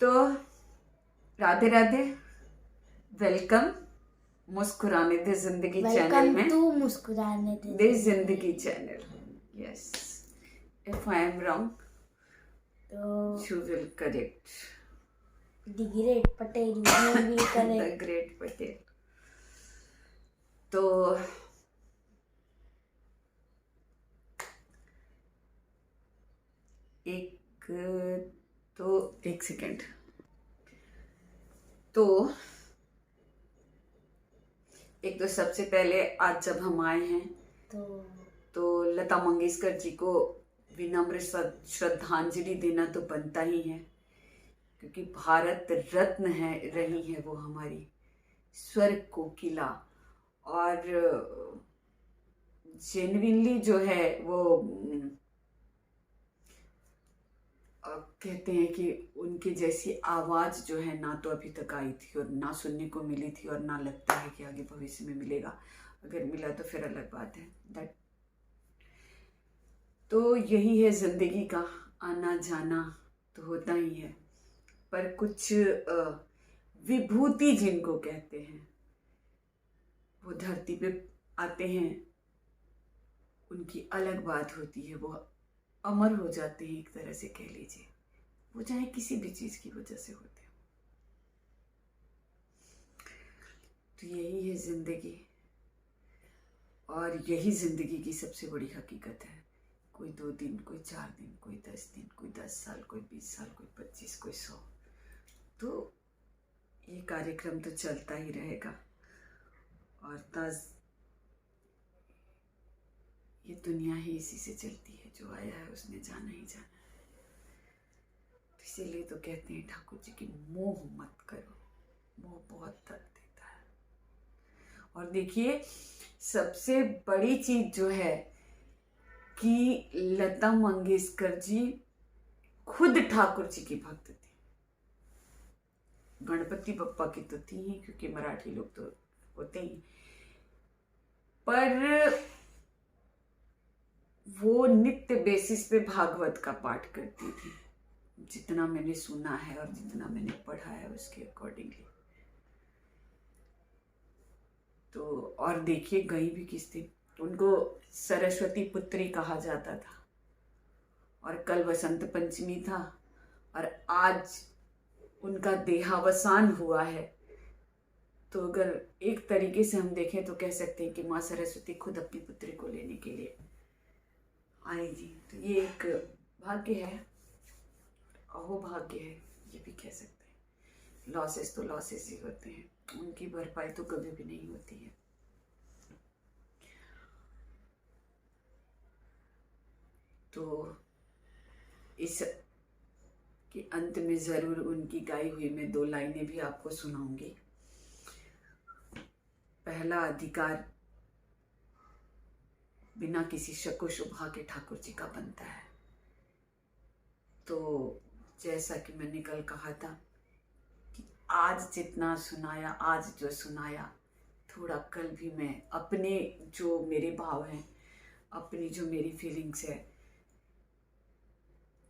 तो राधे राधे, वेलकम मुस्कुराने दे जिंदगी चैनल में। वेलकम टू मुस्कुराने दे जिंदगी channel. Yes, if I am wrong तो you will correct. The great Patel you will the correct. Great Patel. तो एक सेकेंड। तो एक तो सबसे पहले आज जब हम आए हैं तो लता मंगेशकर जी को विनम्र श्रद्धांजलि देना तो बनता ही है, क्योंकि भारत रत्न है रही है वो हमारी स्वर कोकिला। और जेन्युइनली जो है वो कहते हैं कि उनकी जैसी आवाज जो है ना तो अभी तक आई थी और ना सुनने को मिली थी, और ना लगता है कि आगे भविष्य में मिलेगा। अगर मिला तो फिर अलग बात है। दैट तो यही है जिंदगी का आना जाना, तो होता ही है। पर कुछ विभूति जिनको कहते हैं वो धरती पे आते हैं, उनकी अलग बात होती है। वो अमर हो जाते हैं, एक तरह से कह लीजिए, वो चाहे किसी भी चीज की वजह से होते हो। तो यही है जिंदगी, और यही जिंदगी की सबसे बड़ी हकीकत है। कोई 2 दिन, कोई 4 दिन, कोई 10 दिन, कोई 10 साल, कोई 20 साल, कोई 25, कोई 100। तो ये कार्यक्रम तो चलता ही रहेगा। और ये दुनिया ही इसी से चलती है, जो आया है उसने जाना ही जाना है। तो इसीलिए तो कहते हैं ठाकुर जी की मोह मत करो, मोह बहुत दर्द देता है। और देखिए, सबसे बड़ी चीज जो है कि लता मंगेशकर जी खुद ठाकुर जी की भक्त थी। गणपति बप्पा की तो थी ही, क्योंकि मराठी लोग तो होते ही, पर वो नित्य बेसिस पे भागवत का पाठ करती थी, जितना मैंने सुना है और जितना मैंने पढ़ा है उसके अकॉर्डिंगली। तो और देखिए, गई भी किस दिन, उनको सरस्वती पुत्री कहा जाता था, और कल वसंत पंचमी था, और आज उनका देहावसान हुआ है। तो अगर एक तरीके से हम देखें तो कह सकते हैं कि माँ सरस्वती खुद अपनी पुत्री को लेने के लिए आएगी। तो ये एक भाग्य है, अहोभाग्य है, ये भी कह सकते हैं। लॉसेस तो लॉसेस ही होते हैं, उनकी भरपाई तो कभी भी नहीं होती है। तो इस के अंत में जरूर उनकी गाई हुई मैं 2 लाइनें भी आपको सुनाऊंगी। पहला अधिकार बिना किसी शक व शुबा के ठाकुर जी का बनता है। तो जैसा कि मैंने कल कहा था कि आज जितना सुनाया, आज जो सुनाया, थोड़ा कल भी मैं अपने जो मेरे भाव हैं, अपनी जो मेरी फीलिंग्स है,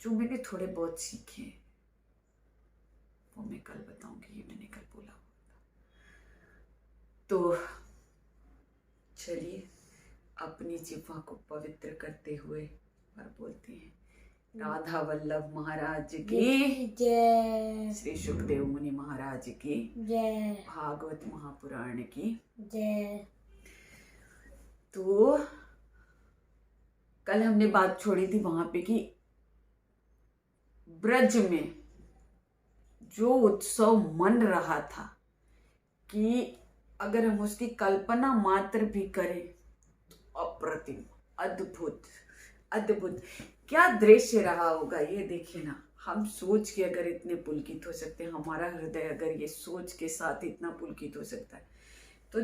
जो मैंने थोड़े बहुत सीखे, वो मैं कल बताऊंगी। ये मैंने कल बोला हुआ था। तो चलिए, अपनी जिह्वा को पवित्र करते हुए और बोलते हैं राधा वल्लभ महाराज की जय, श्री सुखदेव मुनि महाराज की जय, भागवत महापुराण की जय। तो कल हमने बात छोड़ी थी वहां पे कि ब्रज में जो उत्सव मन रहा था, कि अगर हम उसकी कल्पना मात्र भी करें तो अप्रतिम, अद्भुत अद्भुत क्या दृश्य रहा होगा। ये देखिए ना, हम सोच के अगर इतने पुलकित हो सकते हैं, हमारा हृदय अगर ये सोच के साथ इतना पुलकित हो सकता है, तो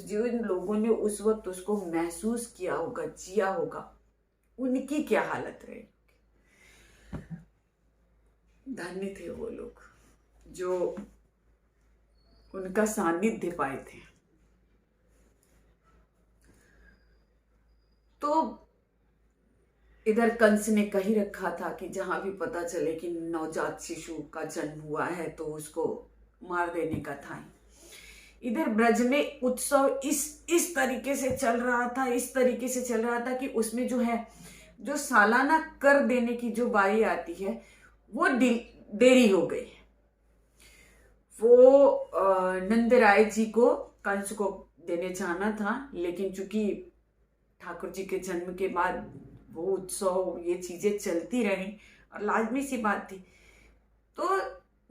जिन लोगों ने उस वक्त उसको महसूस किया होगा, जिया होगा, उनकी क्या हालत रहेगी। धन्य थे वो लोग जो उनका सानिध्य पाए थे। तो इधर कंस ने कही रखा था कि जहां भी पता चले कि नवजात शिशु का जन्म हुआ है तो उसको मार देने का था। इधर ब्रज में उत्सव इस तरीके से चल रहा था, इस तरीके से चल रहा था कि उसमें जो है, जो सालाना कर देने की जो बारी आती है वो देरी हो गई। वो नंदराय जी को कंस को देने जाना था, लेकिन चूंकि ठाकुर जी के जन्म के बाद वो उत्सव ये चीजें चलती रही और लाजमी सी बात थी, तो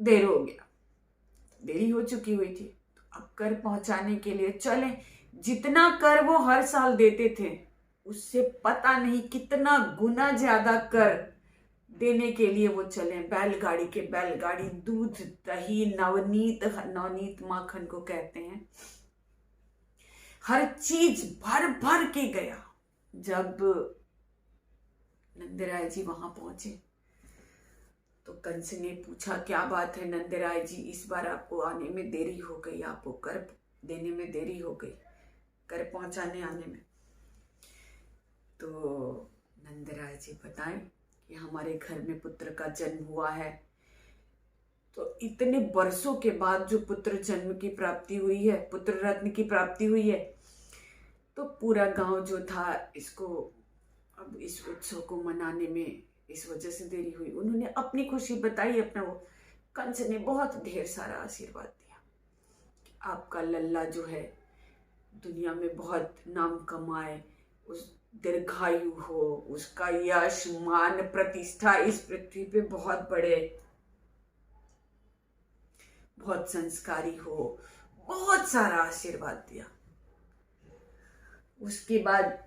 देर हो गया, देरी हो चुकी हुई थी। अब कर पहुंचाने के लिए चले। जितना कर वो हर साल देते थे उससे पता नहीं कितना गुना ज्यादा कर देने के लिए वो चले। बैलगाड़ी के बैलगाड़ी, दूध दही नवनीत माखन को कहते हैं, हर चीज भर भर के गया। जब नंदराय जी वहां पहुंचे तो कंस ने पूछा, क्या बात है नंदराय जी, इस बार आपको आने में देरी हो गई, आपको कर देने में देरी हो गई, कर पहुंचाने आने में। तो नंदराय जी बताएं कि हमारे घर में पुत्र का जन्म हुआ है। तो इतने वर्षों के बाद जो पुत्र जन्म की प्राप्ति हुई है, पुत्र रत्न की प्राप्ति हुई है, तो पूरा गांव जो था इसको अब इस उत्सव को मनाने में इस वजह से देरी हुई। उन्होंने अपनी खुशी बताई अपना। वो कंस ने बहुत ढेर सारा आशीर्वाद दिया कि आपका लल्ला जो है दुनिया में बहुत नाम कमाए, उस दीर्घायु हो, उसका यश मान प्रतिष्ठा इस पृथ्वी पे बहुत बड़े, बहुत संस्कारी हो, बहुत सारा आशीर्वाद दिया। उसके बाद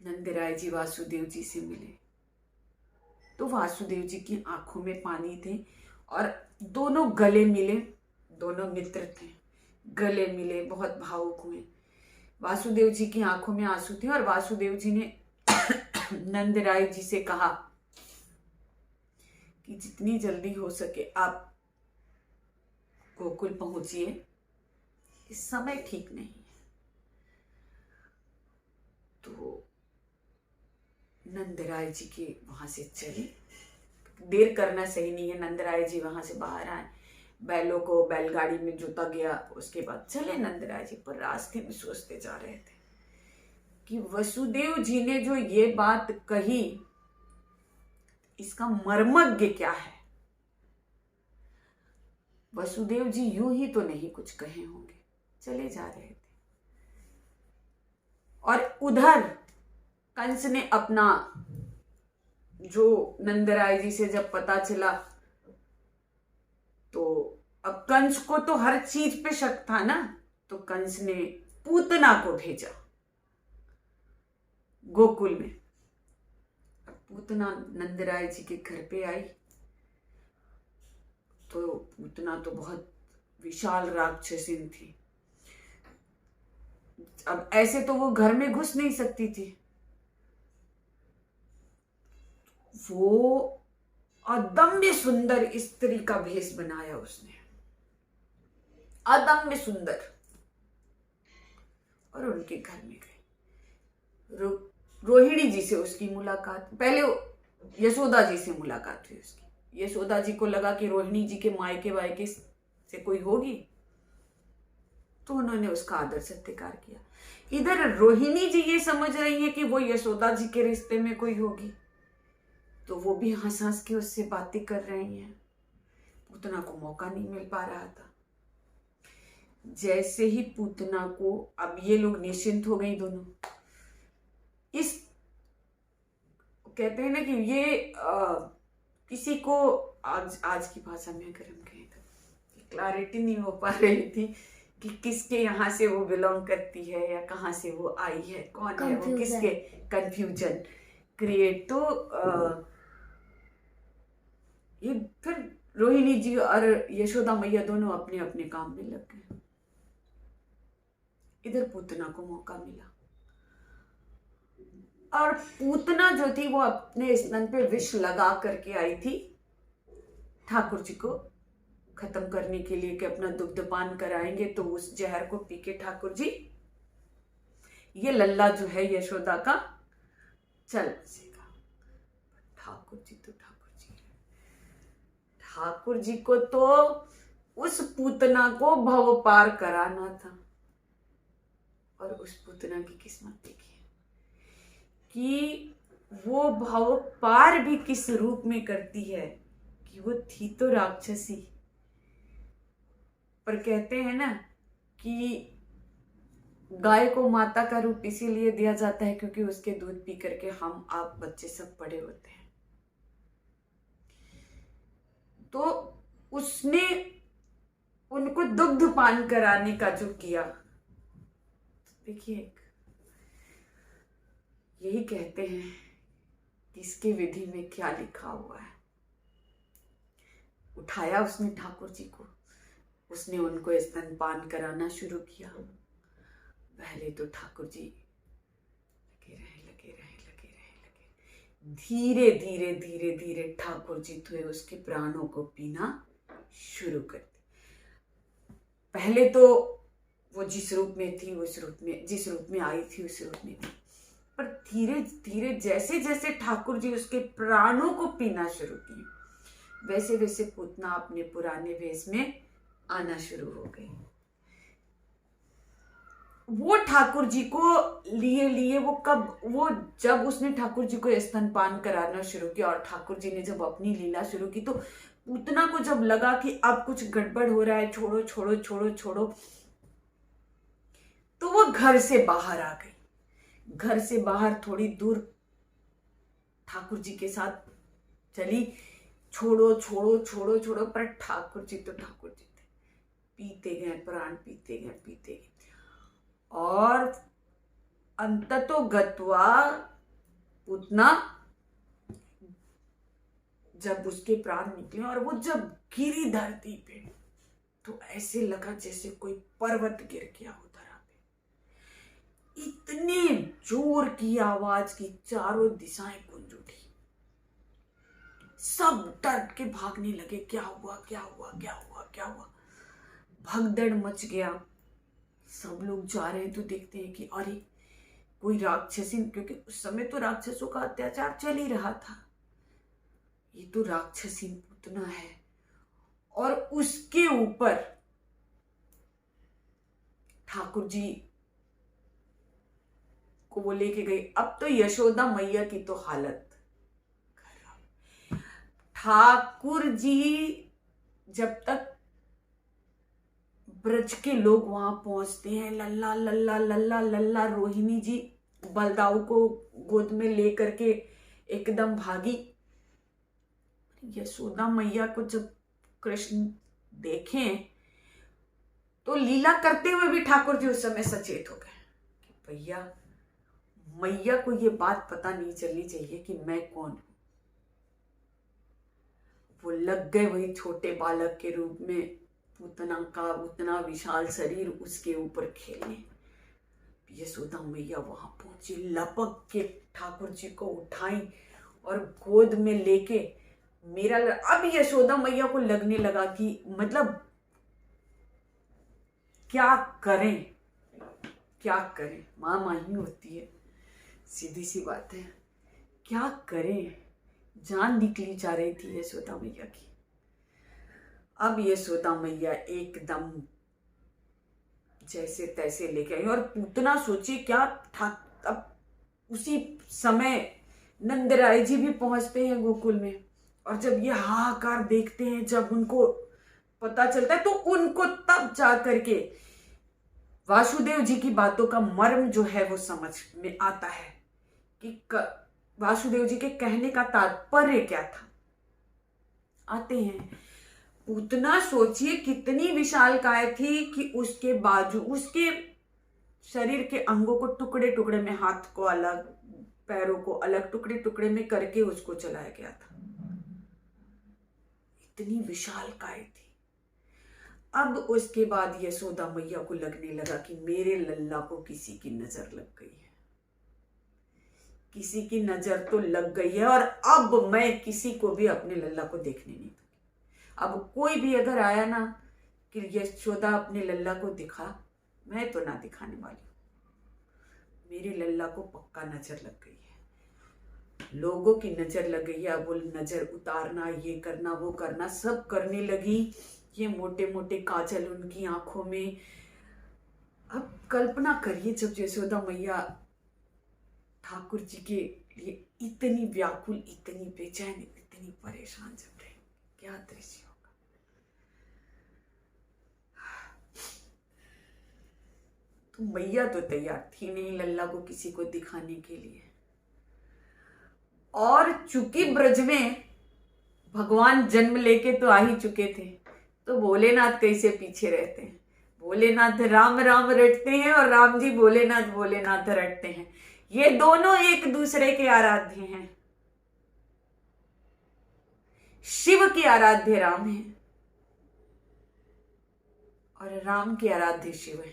नंदराय जी वासुदेव जी से मिले तो वासुदेव जी की आंखों में पानी थे और दोनों गले मिले। दोनों मित्र थे, गले मिले, बहुत भावुक हुए। वासुदेव जी की आंखों में आंसू थे और वासुदेव जी ने नंदराय जी से कहा कि जितनी जल्दी हो सके आप गोकुल पहुंचिए, इस समय ठीक नहीं है। तो नंदराय जी के वहां से चले, देर करना सही नहीं है। नंदराय जी वहां से बाहर आए, बैलों को बैलगाड़ी में जोता गया, उसके बाद चले नंदराय जी। पर रास्ते में सोचते जा रहे थे कि वसुदेव जी ने जो ये बात कही, इसका मर्मज्ञ क्या है। वसुदेव जी यूं ही तो नहीं कुछ कहे होंगे। चले जा रहे थे और उधर कंस ने अपना, जो नंदराय जी से जब पता चला, तो अब कंस को तो हर चीज पे शक था ना, तो कंस ने पूतना को भेजा गोकुल में। पूतना नंदराय जी के घर पे आई तो पूतना तो बहुत विशाल राक्षसिन थी। अब ऐसे तो वो घर में घुस नहीं सकती थी। वो अदम्य सुंदर स्त्री का भेष बनाया उसने, अदम्य सुंदर, और उनके घर में गई। रोहिणी जी से उसकी मुलाकात, पहले यशोदा जी से मुलाकात हुई उसकी। यशोदा जी को लगा कि रोहिणी जी के मायके वायके से कोई होगी, तो उन्होंने उसका आदर सत्कार किया। इधर रोहिणी जी ये समझ रही है कि वो यशोदा जी के रिश्ते में कोई होगी, तो वो भी हंस हंस के उससे बातें कर रही हैं। पूतना को मौका नहीं मिल पा रहा था। जैसे ही पूतना को, अब ये लोग निश्चिंत हो गई दोनों। इस कहते हैं ना कि ये किसी को आज की भाषा में अगर हम कहें तो क्लैरिटी नहीं हो पा रही थी कि किसके यहाँ से वो बिलोंग करती है या कहाँ से वो आई है, कौन है वो, किसके, कंफ्यूजन क्रिएट। तो ये फिर रोहिणी जी और यशोदा मैया दोनों अपने अपने काम में लग गए। इधर पूतना को मौका मिला और पूतना जो थी वो अपने स्तन पे विष लगा करके आई थी ठाकुर जी को खत्म करने के लिए कि अपना दुग्धपान कराएंगे तो उस जहर को पी के ठाकुर जी ये लल्ला जो है यशोदा का चल बसेगा। ठाकुर जी तो ठाकुर जी है। ठाकुर जी को तो उस पूतना को भव पार कराना था। और उस पूतना की किस्मत देखिए कि वो भव पार भी किस रूप में करती है, कि वो थी तो राक्षसी, पर कहते हैं ना कि गाय को माता का रूप इसीलिए दिया जाता है क्योंकि उसके दूध पी करके हम आप बच्चे सब बड़े होते हैं। तो उसने उनको दुग्ध पान कराने का जो किया, देखिए यही कहते हैं कि इसके विधि में क्या लिखा हुआ है। उठाया उसने ठाकुर जी को, उसने उनको स्तनपान कराना शुरू किया। पहले तो ठाकुर जी लगे रहे। धीरे धीरे धीरे धीरे ठाकुर जी तो उसके प्राणों को पीना शुरू कर दिया। पहले तो वो जिस रूप में थी जिस रूप में आई थी उस रूप में थी, पर धीरे धीरे जैसे जैसे ठाकुर जी उसके प्राणों को पीना शुरू किए, वैसे वैसे पूतना अपने पुराने वेश में आना शुरू हो गई। वो ठाकुर जी को लिए वो जब उसने ठाकुर जी को स्तनपान कराना शुरू किया और ठाकुर जी ने जब अपनी लीला शुरू की, तो पूतना को जब लगा कि अब कुछ गड़बड़ हो रहा है, छोड़ो छोड़ो छोड़ो छोड़ो, तो वो घर से बाहर आ गई। घर से बाहर थोड़ी दूर ठाकुर जी के साथ चली, छोड़ो छोड़ो छोड़ो छोड़ो, पर ठाकुर जी तो ठाकुर जी थे, पीते गए प्राण, पीते गए। और अंततो गत्वा पूतना जब उसके प्राण निकले और वो जब गिरी धरती पे, तो ऐसे लगा जैसे कोई पर्वत गिर गया हो धरा पे। इतने जोर की आवाज की चारों दिशाएं गूंज उठी। सब डर के भागने लगे, क्या हुआ क्या हुआ क्या हुआ क्या हुआ। भगदड़ मच गया। सब लोग जा रहे हैं तो देखते हैं कि अरे कोई राक्षसी, क्योंकि उस समय तो राक्षसों का अत्याचार चल ही रहा था, ये तो राक्षसी पूतना है। और उसके ऊपर ठाकुर जी को वो लेके गई। अब तो यशोदा मैया की तो हालत खराब। ठाकुर जी जब तक ब्रज के लोग वहां पहुंचते हैं, लल्ला लल्ला लल्ला लल्ला, रोहिणी जी बलदाऊ को गोद में लेकर के एकदम भागी। यशोदा मैया को जब कृष्ण देखें तो लीला करते हुए भी ठाकुर जी उस समय सचेत हो गए कि भैया मैया को ये बात पता नहीं चलनी चाहिए कि मैं कौन हूं। वो लग गए वही छोटे बालक के रूप में पूतना का उतना विशाल शरीर उसके ऊपर खेलने। यशोदा मैया वहां पहुंची, लपक के ठाकुर जी को उठाई और गोद में लेके अब यशोदा मैया को लगने लगा कि मतलब क्या करें क्या करें। माँ ही होती है, सीधी सी बात है, क्या करें। जान निकली जा रही थी यशोदा मैया की। अब यशोदा मैया एकदम जैसे तैसे लेके आई और पूतना सोची क्या था। अब उसी समय नंदराय जी भी पहुंचते हैं गोकुल में, और जब ये हाहाकार देखते हैं, जब उनको पता चलता है, तो उनको तब जा करके वासुदेव जी की बातों का मर्म जो है वो समझ में आता है कि वासुदेव जी के कहने का तात्पर्य क्या था। आते हैं, पूतना सोचिए कितनी विशालकाय थी कि उसके बाजू, उसके शरीर के अंगों को टुकड़े टुकड़े में, हाथ को अलग, पैरों को अलग, टुकड़े टुकड़े में करके उसको चलाया गया था। इतनी विशालकाय थी। अब उसके बाद यशोदा मैया को लगने लगा कि मेरे लल्ला को किसी की नजर लग गई है, किसी की नजर तो लग गई है, और अब मैं किसी को भी अपने लल्ला को देखने नहीं दूंगी। अब कोई भी अगर आया ना कि यशोदा अपने लल्ला को दिखा, मैं तो ना दिखाने वाली हूं। मेरे लल्ला को पक्का नजर लग गई है, लोगों की नजर लग गई है। अब वो नजर उतारना, ये करना, वो करना, सब करने लगी। ये मोटे मोटे काजल उनकी आंखों में। अब कल्पना करिए जब यशोदा मैया ठाकुर जी के लिए इतनी व्याकुल, इतनी बेचैन, इतनी परेशान जब रहे, क्या दृश्य होगा। तो मैया तो तैयार थी नहीं लल्ला को किसी को दिखाने के लिए। और चूंकि ब्रज में भगवान जन्म लेके तो आ ही चुके थे, तो भोलेनाथ कैसे पीछे रहते हैं। भोलेनाथ राम राम रटते हैं और राम जी भोलेनाथ भोलेनाथ रटते हैं। ये दोनों एक दूसरे के आराध्य हैं। शिव के आराध्य राम है और राम के आराध्य शिव है।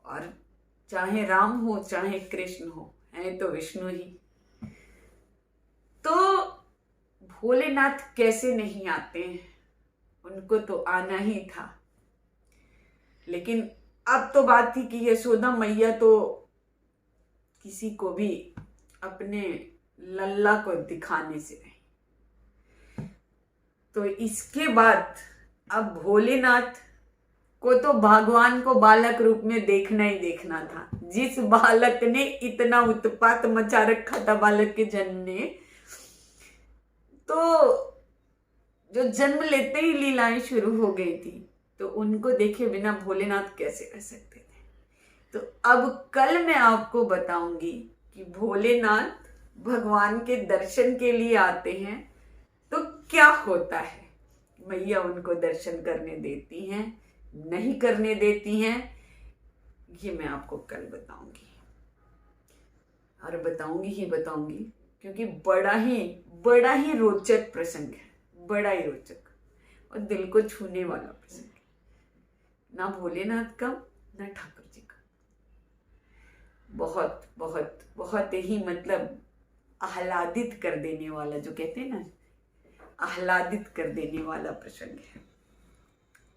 और चाहे राम हो चाहे कृष्ण हो, है तो विष्णु ही। तो भोलेनाथ कैसे नहीं आते हैं, उनको तो आना ही था। लेकिन अब तो बात थी कि यशोदा मैया तो किसी को भी अपने लल्ला को दिखाने से नहीं। तो इसके बाद अब भोलेनाथ को तो भगवान को बालक रूप में देखना ही देखना था। जिस बालक ने इतना उत्पात मचा रखा था बालक के जन्म ने, तो जो जन्म लेते ही लीलाएं शुरू हो गई थी, तो उनको देखे बिना भोलेनाथ कैसे रह सकते थे। तो अब कल मैं आपको बताऊंगी कि भोलेनाथ भगवान के दर्शन के लिए आते हैं तो क्या होता है। मैया उनको दर्शन करने देती हैं, नहीं करने देती हैं, ये मैं आपको कल बताऊंगी। और बताऊंगी क्योंकि बड़ा ही रोचक प्रसंग है, बड़ा ही रोचक और दिल को छूने वाला प्रसंग है। ना भोलेनाथ का ना ठाकुर जी का, बहुत बहुत बहुत ही मतलब आह्लादित कर देने वाला, जो कहते हैं ना, आह्लादित कर देने वाला प्रसंग है।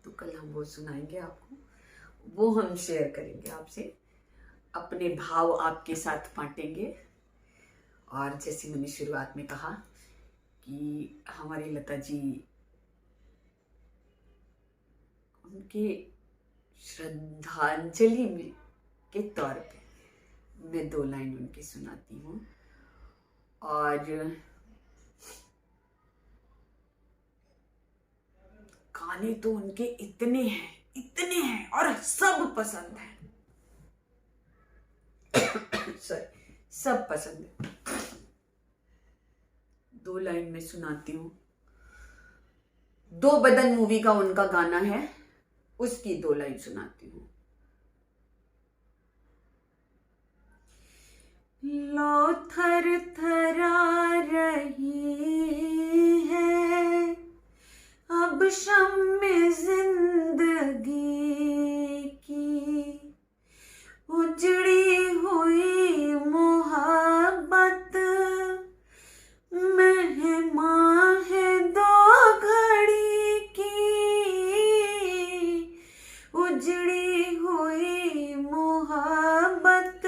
तो कल हम वो सुनाएंगे आपको, वो हम शेयर करेंगे आपसे, अपने भाव आपके साथ बांटेंगे। और जैसे मैंने शुरुआत में कहा कि हमारी लता जी, उनके श्रद्धांजलि में के तौर पे मैं 2 लाइन उनकी सुनाती हूँ। और गाने तो उनके इतने हैं और सब पसंद है। सॉरी, सब पसंद है। 2 लाइन में सुनाती हूँ। 2 बदन मूवी का उनका गाना है, उसकी 2 लाइन सुनाती हूँ। लो थर थरा रही है अब शम्मे जिंदगी की, उजड़ी हुई मोहब्बत मेहमान है 2 घड़ी की, उजड़ी हुई मोहब्बत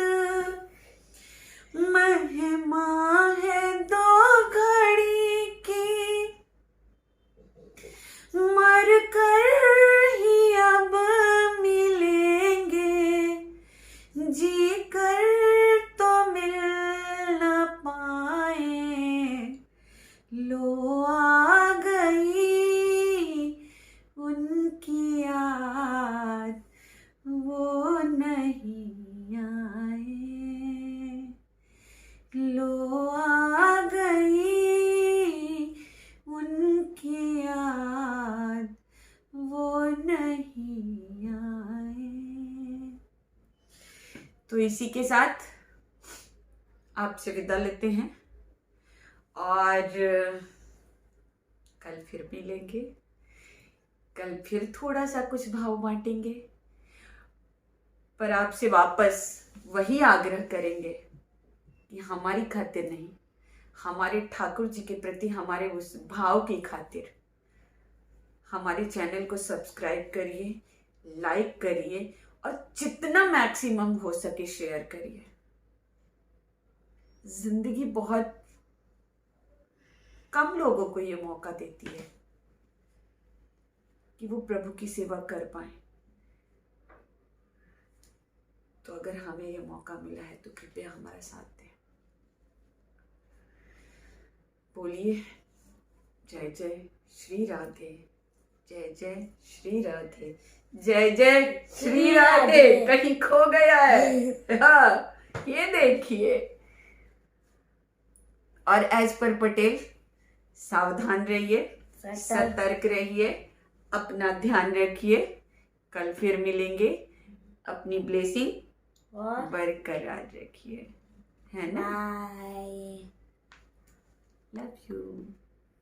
मेहमान है 2 घड़ी की, मर कर ही अब मिलेंगे, जी कर तो मिल न पाए, लो आ गई उनकी याद, वो नहीं आए, लो आ गई उनकी याद, वो नहीं आए। तो इसी के साथ आपसे विदा लेते हैं और कल फिर मिलेंगे। कल फिर थोड़ा सा कुछ भाव बांटेंगे, पर आपसे वापस वही आग्रह करेंगे कि हमारी खातिर नहीं, हमारे ठाकुर जी के प्रति हमारे उस भाव की खातिर हमारे चैनल को सब्सक्राइब करिए, लाइक करिए और जितना मैक्सिमम हो सके शेयर करिए। जिंदगी बहुत कम लोगों को ये मौका देती है कि वो प्रभु की सेवा कर पाए। तो अगर हमें ये मौका मिला है तो कृपया हमारा साथ दें। बोलिए जय जय श्री राधे, जय जय श्री राधे, जय जय श्री राधे। कहीं खो गया है। हाँ, ये देखिए। और एज पर पटेल, सावधान रहिए, सतर्क रहिए, अपना ध्यान रखिए। कल फिर मिलेंगे। अपनी ब्लेसिंग और बरकरार रखिए, है ना? बाय। Love you.